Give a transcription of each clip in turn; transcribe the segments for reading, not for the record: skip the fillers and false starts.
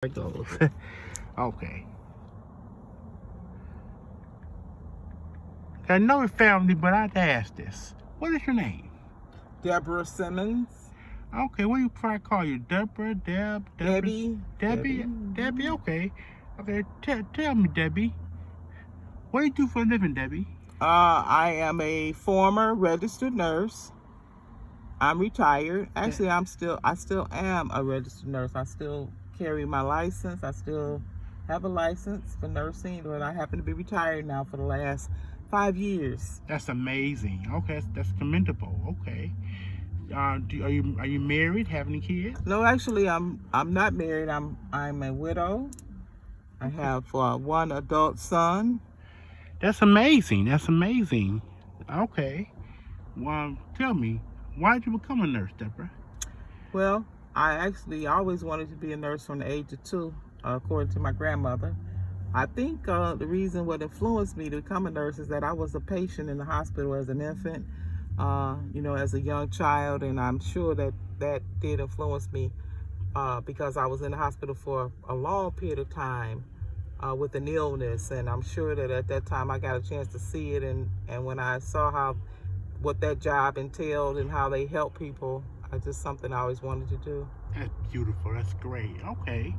It goes. Okay. I know it's family, but I have to ask this. What is your name? Deborah Simmons. Okay, what do you try to call you? Deborah, Debbie. Debbie, okay. Okay, tell me, Debbie. What do you do for a living, Debbie? I am a former registered nurse. I'm retired. Actually, I still am a registered nurse. I still carry my license. I still have a license for nursing, but I happen to be retired now for the last 5 years. That's amazing. Okay, that's commendable. Okay. Are you married? Have any kids? No, actually, I'm not married. I'm a widow. I have one adult son. That's amazing. That's amazing. Okay. Well, tell me, why did you become a nurse, Deborah? Well, I actually always wanted to be a nurse from the age of 2, according to my grandmother. I think the reason what influenced me to become a nurse is that I was a patient in the hospital as an infant, as a young child, and I'm sure that did influence me because I was in the hospital for a long period of time with an illness, and I'm sure that at that time I got a chance to see it, and when I saw what that job entailed and how they help people, it's just something I always wanted to do. That's beautiful. That's great. Okay.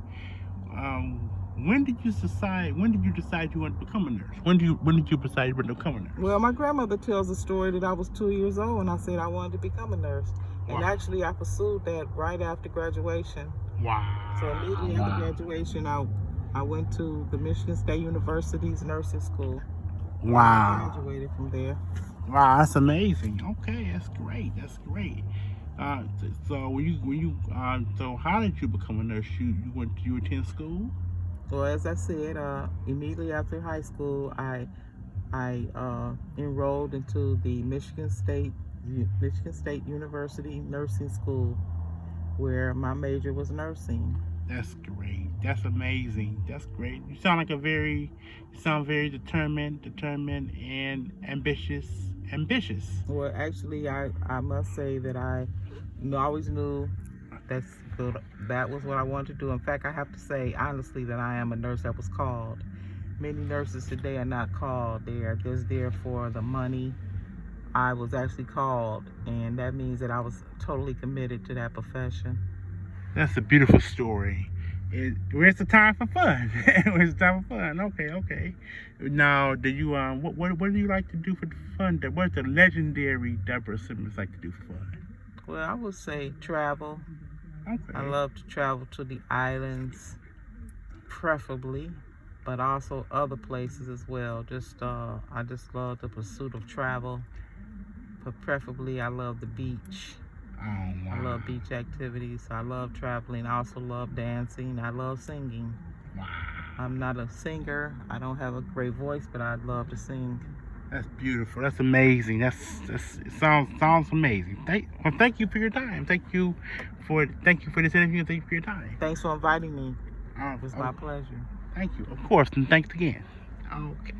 When did you decide you wanted to become a nurse? When did you decide you wanted to become a nurse? Well, my grandmother tells the story that I was 2 years old and I said I wanted to become a nurse. Wow. And actually I pursued that right after graduation. Wow. So immediately after graduation, I went to the Michigan State University's nursing school. Wow. I graduated from there. Wow, that's amazing. Okay, that's great. That's great. So how did you become a nurse? You attend school? Well, as I said, immediately after high school, I enrolled into the Michigan State University Nursing School, where my major was nursing. That's great. That's amazing. That's great. You sound very determined and ambitious. Well, actually, I must say that I always knew that was what I wanted to do. In fact, I have to say honestly that I am a nurse that was called. Many nurses today are not called. They are just there for the money. I was actually called, and that means that I was totally committed to that profession. That's a beautiful story. Where's the time for fun? Where's the time for fun? Okay. Now, do you what do you like to do for fun? What's the legendary Deborah Simmons like to do for fun? Well, I would say travel. Okay. I love to travel to the islands, preferably, but also other places as well. I just love the pursuit of travel, but preferably I love the beach. Oh, wow. I love beach activities. I love traveling. I also love dancing. I love singing. Wow. I'm not a singer. I don't have a great voice, but I'd love to sing. That's beautiful. That's amazing. It sounds amazing. Thank you for your time. Thank you for this interview. And thank you for your time. Thanks for inviting me. It was my pleasure. Thank you. Of course, and thanks again. Okay.